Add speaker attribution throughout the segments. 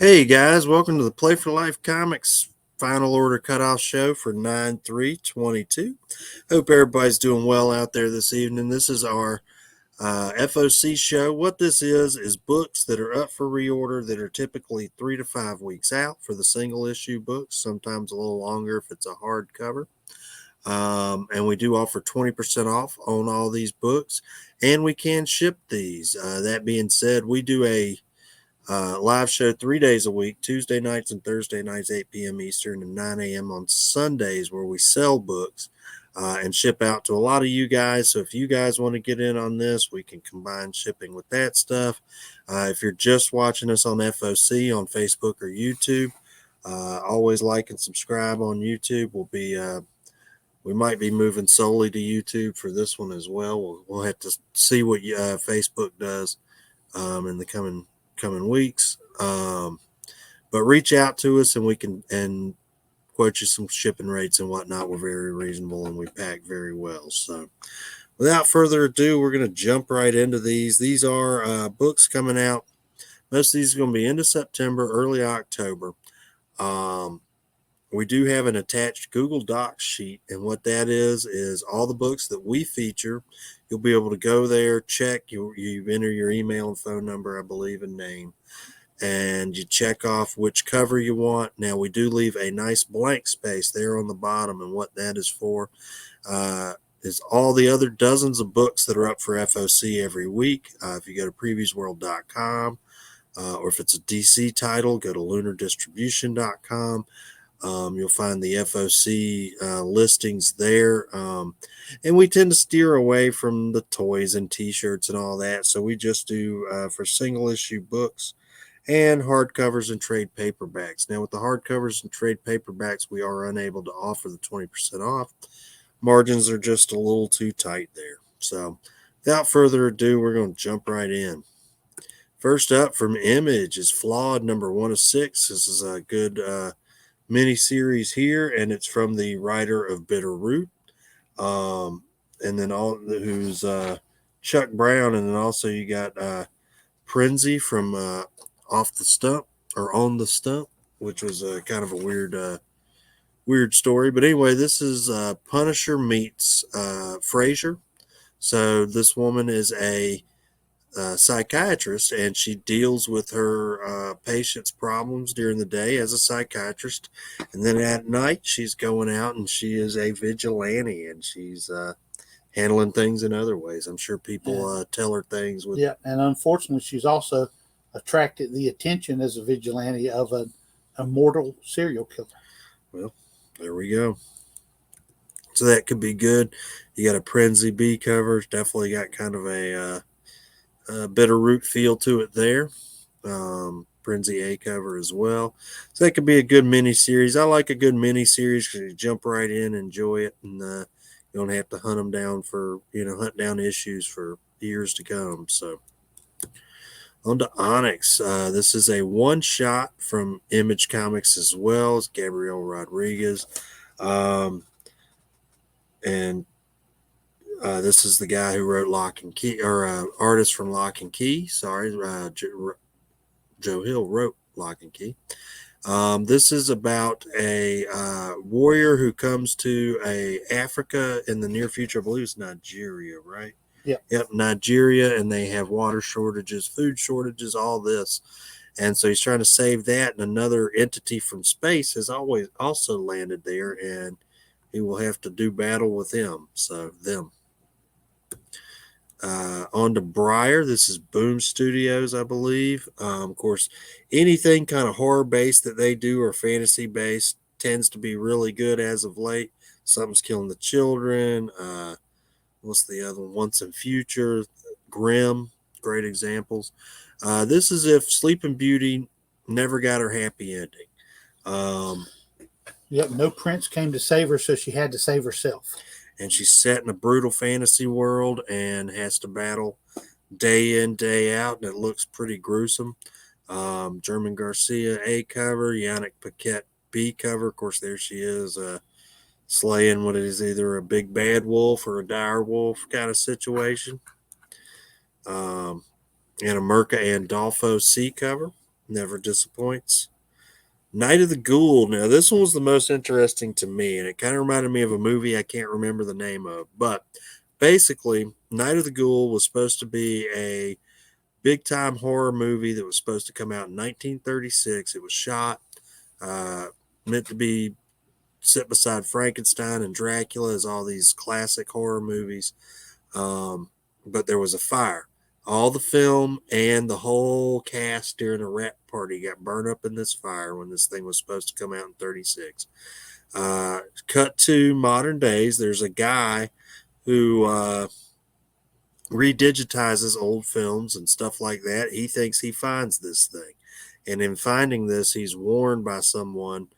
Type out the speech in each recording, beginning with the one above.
Speaker 1: Hey guys, welcome to the Play for Life Comics Final Order Cutoff Show for 9/3/22. Hope everybody's doing well out there this evening. This is our FOC show. What this is books that are up for reorder that are typically 3 to 5 weeks out for the single issue books, sometimes a little longer if it's a hardcover. And we do offer 20% off on all these books, and we can ship these. That being said, we do a live show 3 days a week, Tuesday nights and Thursday nights, 8 p.m. Eastern and 9 a.m. on Sundays, where we sell books and ship out to a lot of you guys. So if you guys want to get in on this, we can combine shipping with that stuff. If you're just watching us on FOC on Facebook or YouTube, always like and subscribe on YouTube. We might be moving solely to YouTube for this one as well. We'll have to see what Facebook does in the coming weeks, but reach out to us and we can quote you some shipping rates and whatnot. We're very reasonable and we pack very well. So without further ado, we're going to jump right into these are books coming out. Most of these are going to be into September, early October. We do have an attached Google Docs sheet, and what that is all the books that we feature. You'll be able to go there, check, you enter your email and phone number, I believe, and name, and you check off which cover you want. Now, we do leave a nice blank space there on the bottom, and what that is for is all the other dozens of books that are up for FOC every week. If you go to previewsworld.com, or if it's a DC title, go to lunardistribution.com. You'll find the FOC listings there. And we tend to steer away from the toys and t-shirts and all that. So we just do for single issue books and hardcovers and trade paperbacks. Now with the hardcovers and trade paperbacks, we are unable to offer the 20% off. Margins are just a little too tight there. So without further ado, we're going to jump right in. First up from Image is Flawed number 1 of 6. This is a good mini-series here, and it's from the writer of Bitter Root, and then who's Chuck Brown, and then also you got Prenzy from Off the Stump or On the Stump, which was kind of a weird story. But anyway, this is Punisher meets Frasier. So this woman is a psychiatrist, and she deals with her patients' problems during the day as a psychiatrist, and then at night she's going out and she is a vigilante, and she's handling things in other ways. I'm sure people tell her things with
Speaker 2: and unfortunately she's also attracted the attention as a vigilante of an immortal serial killer.
Speaker 1: Well, there we go. So that could be good. You got a Prenzy B cover. It's definitely got kind of a Bitter Root feel to it there. Prenzy A cover as well. So that could be a good mini series. I like a good mini series because you jump right in, enjoy it, and you don't have to hunt them down hunt down issues for years to come. So on to Onyx. This is a one shot from Image Comics as well. It's Gabriel Rodriguez. And this is the guy who wrote Lock and Key, or artist from Lock and Key. Sorry, Joe Hill wrote Lock and Key. This is about a warrior who comes to Africa in the near future. I believe it's Nigeria, right? Yep, Nigeria, and they have water shortages, food shortages, all this. And so he's trying to save that, and another entity from space has also landed there, and he will have to do battle with them. On to Briar. This is Boom Studios, I believe. Of course, anything kind of horror-based that they do or fantasy-based tends to be really good as of late. Something's Killing the Children. What's the other one? Once and Future. Grimm. Great examples. This is if Sleeping Beauty never got her happy ending.
Speaker 2: No prince came to save her, so she had to save herself.
Speaker 1: And she's set in a brutal fantasy world and has to battle day in, day out, and it looks pretty gruesome. German Garcia A cover, Yannick Paquette B cover. Of course, there she is, slaying what is either a big bad wolf or a dire wolf kind of situation. And a Mirka Andolfo C cover. Never disappoints. Night of the Ghoul. Now, this one was the most interesting to me, and it kind of reminded me of a movie I can't remember the name of. But basically, Night of the Ghoul was supposed to be a big time horror movie that was supposed to come out in 1936. It was shot, uh, meant to be sit beside Frankenstein and Dracula as all these classic horror movies. But there was a fire. All the film and the whole cast during a rap party got burned up in this fire when this thing was supposed to come out in 36. Cut to modern days, there's a guy who redigitizes old films and stuff like that. He thinks he finds this thing. And in finding this, he's warned by someone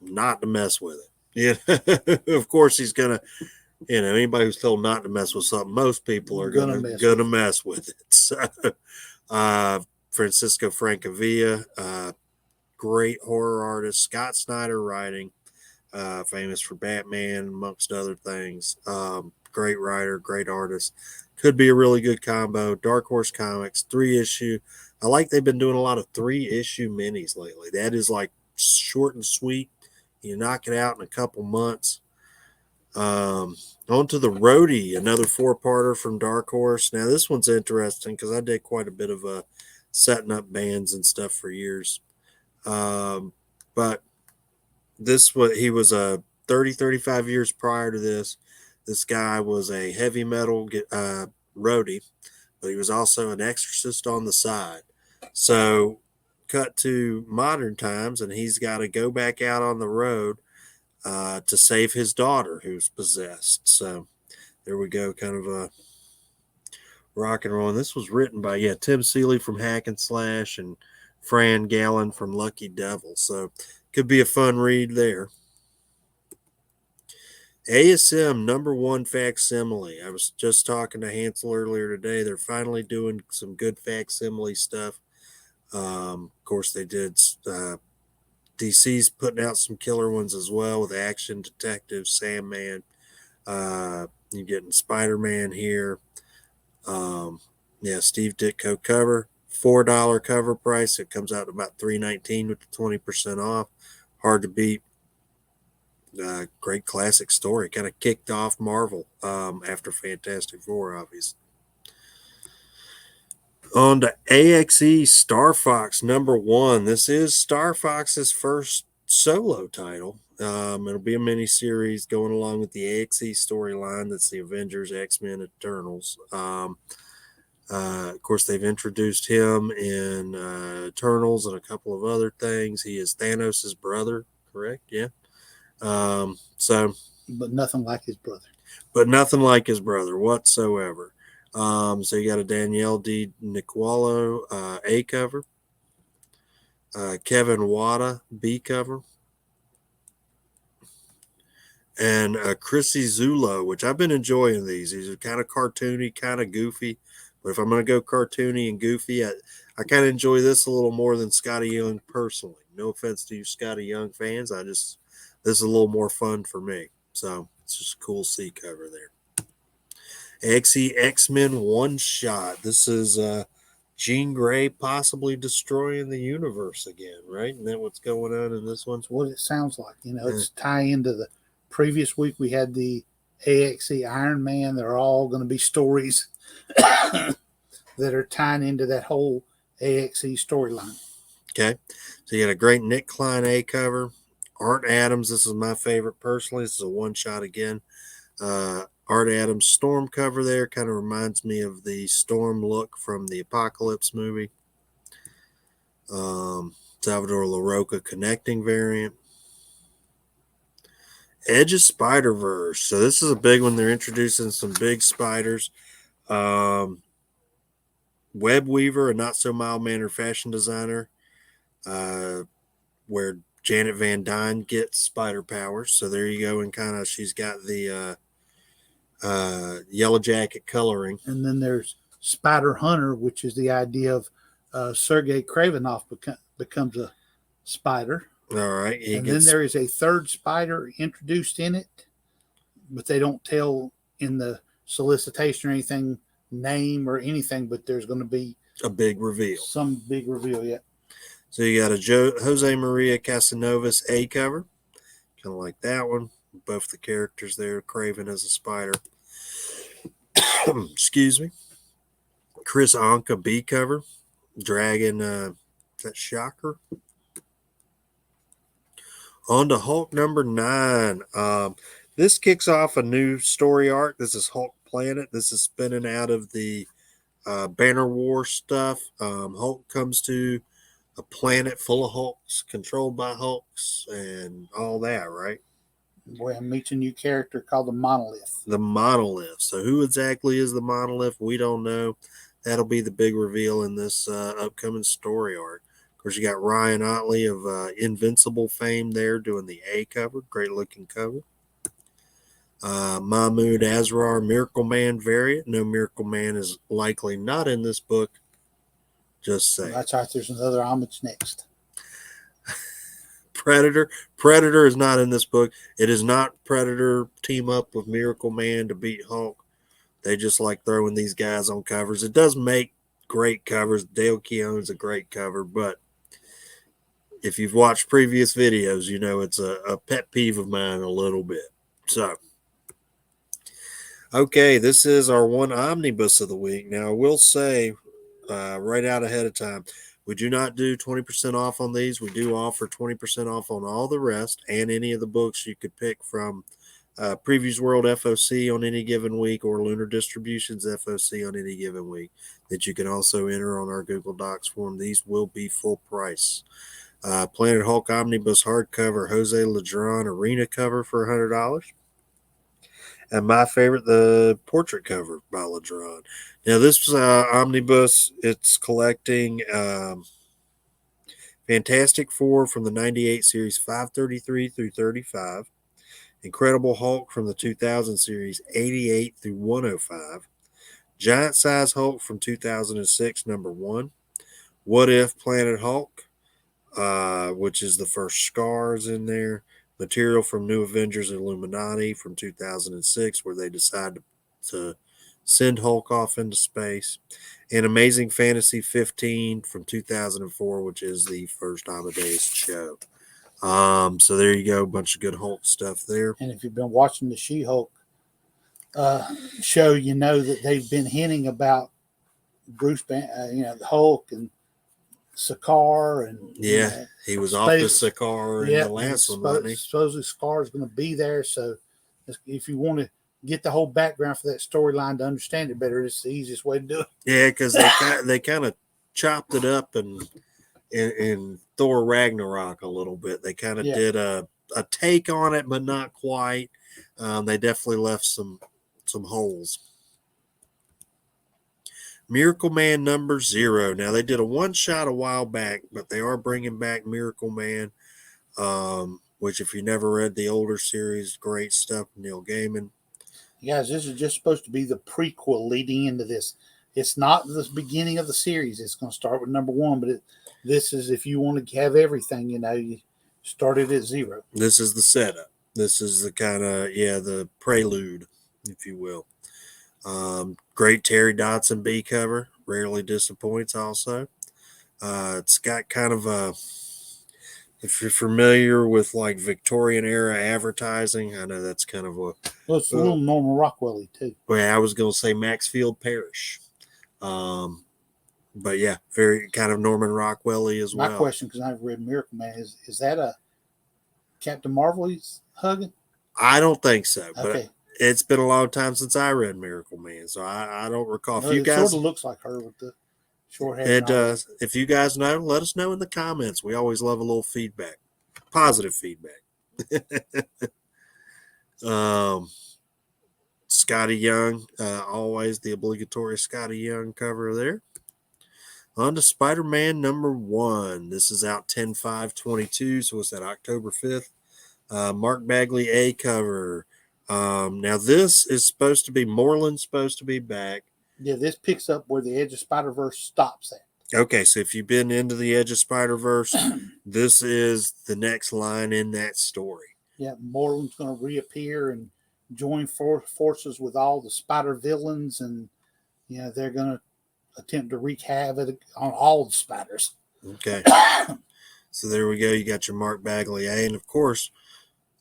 Speaker 1: not to mess with it. Yeah, of course he's gonna. Anybody who's told not to mess with something, most people are gonna mess with it. So, Francisco Francavilla, great horror artist. Scott Snyder writing, famous for Batman amongst other things. Great writer, great artist. Could be a really good combo. Dark Horse Comics, 3-issue. I like they've been doing a lot of 3-issue minis lately. That is like short and sweet. You knock it out in a couple months. On to the Roadie, another 4-parter from Dark Horse. Now this one's interesting because I did quite a bit of setting up bands and stuff for years. But he was 35 years prior to this. This guy was a heavy metal roadie, but he was also an exorcist on the side. So cut to modern times, and he's got to go back out on the road to save his daughter who's possessed. So there we go, kind of a rock and roll. And this was written by Tim Seeley from Hack and Slash and Fran Gallen from Lucky Devil. So could be a fun read there. ASM #1 facsimile. I was just talking to Hansel earlier today. They're finally doing some good facsimile stuff. Of course, they did. DC's putting out some killer ones as well with Action Detective, Sandman. You're getting Spider-Man here. Steve Ditko cover, $4 cover price. It comes out to about $3.19 with the 20% off. Hard to beat. Great classic story. Kind of kicked off Marvel after Fantastic Four, obviously. On to AXE Star Fox #1. This is Star Fox's first solo title. It'll be a mini-series going along with the AXE storyline. That's the Avengers, X-Men, Eternals. Of course, they've introduced him in Eternals and a couple of other things. He is Thanos' brother, correct? Yeah.
Speaker 2: But nothing like his brother.
Speaker 1: But nothing like his brother whatsoever. So you got a Danielle D. Nicuolo A cover, Kevin Wada B cover, and Chrissy Zullo, which I've been enjoying these. These are kind of cartoony, kind of goofy. But if I'm going to go cartoony and goofy, I kind of enjoy this a little more than Scotty Young personally. No offense to you Scotty Young fans. This is a little more fun for me. So it's just a cool C cover there. AXE X-Men One Shot. This is Jean Grey possibly destroying the universe again, right? Isn't that what's going on in this one?
Speaker 2: That's what it sounds like. It's tie into the previous week we had the AXE Iron Man. They're all going to be stories that are tying into that whole AXE storyline.
Speaker 1: Okay. So you got a great Nick Klein A cover. Art Adams, this is my favorite personally. This is a one shot again. Art Adams Storm cover there kind of reminds me of the Storm look from the Apocalypse movie. Salvador LaRocca connecting variant. Edge of Spider-Verse. So this is a big one. They're introducing some big spiders. Web Weaver, a not so mild-mannered fashion designer, where Janet Van Dyne gets spider powers. So there you go, and kind of she's got the Yellow Jacket coloring.
Speaker 2: And then there's Spider Hunter, which is the idea of Sergei Kravinoff becomes a spider.
Speaker 1: All right.
Speaker 2: Then there is a third spider introduced in it, but they don't tell in the solicitation or anything, name or anything, but there's going to be
Speaker 1: a big reveal.
Speaker 2: Some big reveal, yeah.
Speaker 1: So you got a Jose Maria Casanovas A cover, kind of like that one. Both the characters there, Craven as a spider. Excuse me. Chris Anka B cover, Dragon. Is that Shocker? On to Hulk number 9. This kicks off a new story arc. This is Hulk Planet. This is spinning out of the Banner War stuff. Hulk comes to a planet full of Hulks, controlled by Hulks, and all that, right?
Speaker 2: Boy, meets a new character called the Monolith.
Speaker 1: The Monolith. So who exactly is the Monolith? We don't know. That'll be the big reveal in this upcoming story arc. Of course, you got Ryan Otley of Invincible fame there doing the A cover. Great looking cover. Mahmoud Asrar Miracle Man variant. No, Miracle Man is likely not in this book. Just saying.
Speaker 2: That's right. There's another homage next.
Speaker 1: Predator. Predator is not in this book. It is not Predator team up with Miracle Man to beat Hulk. They just like throwing these guys on covers. It does make great covers. Dale Keown's a great cover, but if you've watched previous videos, you know it's a pet peeve of mine a little bit. So, okay, this is our one omnibus of the week. Now, I will say right out ahead of time, we do not do 20% off on these. We do offer 20% off on all the rest and any of the books you could pick from Previews World FOC on any given week or Lunar Distributions FOC on any given week that you can also enter on our Google Docs form. These will be full price. Planet Hulk Omnibus hardcover, Jose Ladron Arena cover for $100. And my favorite, the portrait cover by Ladron. Now, this omnibus, it's collecting Fantastic Four from the 98 series 533 through 35. Incredible Hulk from the 2000 series 88 through 105. Giant Size Hulk from 2006, number 1. What If Planet Hulk, which is the first Scars in there. Material from New Avengers Illuminati from 2006, where they decide to send Hulk off into space. And Amazing Fantasy 15 from 2004, which is the first Amadeus show. So there you go, a bunch of good Hulk stuff there.
Speaker 2: And if you've been watching the She-Hulk show, you know that they've been hinting about Bruce, the Hulk and Sakaar, and
Speaker 1: he was off the Sakaar in the last one, wasn't he?
Speaker 2: Supposedly Sakaar is going to be there. So if you want to get the whole background for that storyline to understand it better, it's the easiest way to do it.
Speaker 1: Yeah, because they kind of chopped it up and in Thor Ragnarok a little bit. They kind of did a take on it, but not quite. They definitely left some holes. Miracle Man number 0. Now, they did a one-shot a while back, but they are bringing back Miracle Man, which if you never read the older series, great stuff, Neil Gaiman.
Speaker 2: Guys, this is just supposed to be the prequel leading into this. It's not the beginning of the series. It's going to start with number 1, but this is if you want to have everything, you started at 0.
Speaker 1: This is the setup. This is the kind of, the prelude, if you will. Great Terry Dodson B cover. Rarely disappoints also. It's got kind of a, if you're familiar with like Victorian era advertising, I know that's kind of a...
Speaker 2: Well, it's a little Norman Rockwell-y too.
Speaker 1: Well, I was going to say Maxfield Parrish. But yeah, very kind of Norman Rockwell-y as well.
Speaker 2: My question, because I've read Miracle Man, is that a Captain Marvel he's hugging?
Speaker 1: I don't think so.
Speaker 2: Okay.
Speaker 1: But it's been a long time since I read Miracle Man, so I don't recall.
Speaker 2: No, it sort of looks like her with the short hair.
Speaker 1: It does. If you guys know, let us know in the comments. We always love a little feedback, positive feedback. Scotty Young, always the obligatory Scotty Young cover there. On to Spider-Man number 1. This is out 10/5/22, so it's that October 5th. Mark Bagley A cover. Now this is supposed to be Moreland's supposed to be back.
Speaker 2: Yeah, this picks up where the Edge of Spider-Verse stops at.
Speaker 1: Okay, so if you've been into the Edge of Spider-Verse, this is the next line in that story.
Speaker 2: Yeah, Moreland's going to reappear and join forces with all the spider villains, and they're going to attempt to wreak havoc on all the spiders.
Speaker 1: Okay. So there we go. You got your Mark Bagley A, and of course,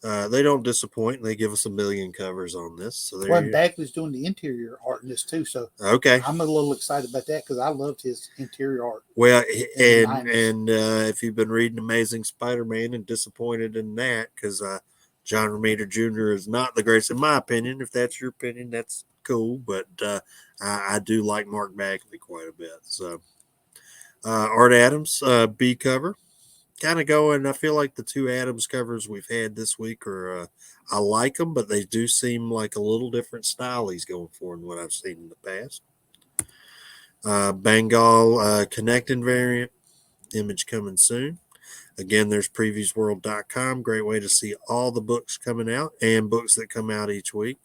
Speaker 1: they don't disappoint. They give us 1 million covers on this. So there.
Speaker 2: Well, Bagley's doing the interior art in this too, so
Speaker 1: okay,
Speaker 2: I'm a little excited about that because I loved his interior art.
Speaker 1: Well,
Speaker 2: in
Speaker 1: and if you've been reading Amazing Spider-Man and disappointed in that, because John Romita Jr. is not the greatest, in my opinion. If that's your opinion, that's cool. But I do like Mark Bagley quite a bit. So Art Adams B cover. Kind of going. I feel like the two Adams covers we've had this week are, I like them, but they do seem like a little different style he's going for than what I've seen in the past. Bengal connecting variant, image coming soon. Again, there's previewsworld.com. Great way to see all the books coming out and books that come out each week.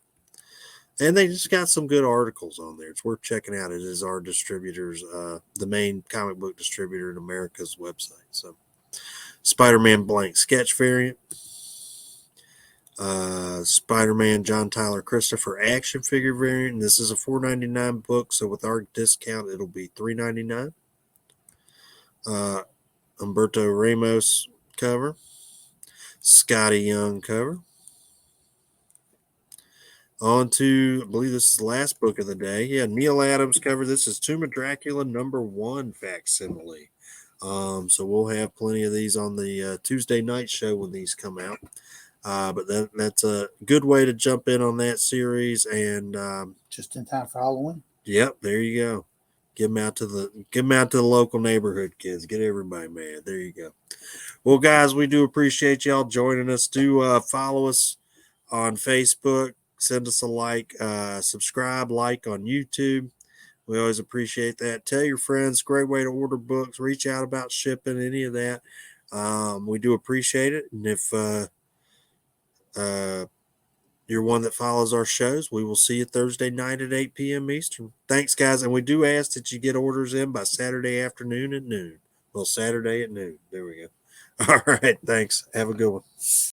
Speaker 1: And they just got some good articles on there. It's worth checking out. It is our distributors, the main comic book distributor in America's website. So Spider-Man blank sketch variant. Spider-Man John Tyler Christopher action figure variant. And this is a $4.99 book, so with our discount, it'll be $3.99. Humberto Ramos cover. Scotty Young cover. On to, I believe this is the last book of the day. Yeah, Neil Adams cover. This is Tomb of Dracula #1 facsimile. So we'll have plenty of these on the Tuesday night show when these come out. But that's a good way to jump in on that series, and
Speaker 2: just in time for Halloween.
Speaker 1: Yep, there you go. Get them out to the local neighborhood kids. Get everybody mad. There you go. Well, guys, we do appreciate y'all joining us. Do follow us on Facebook. Send us a like. Subscribe, like on YouTube. We always appreciate that. Tell your friends. Great way to order books. Reach out about shipping, any of that. We do appreciate it. And if you're one that follows our shows, we will see you Thursday night at 8 p.m. Eastern. Thanks, guys. And we do ask that you get orders in by Saturday afternoon at noon. Well, Saturday at noon. There we go. All right. Thanks. Have a good one.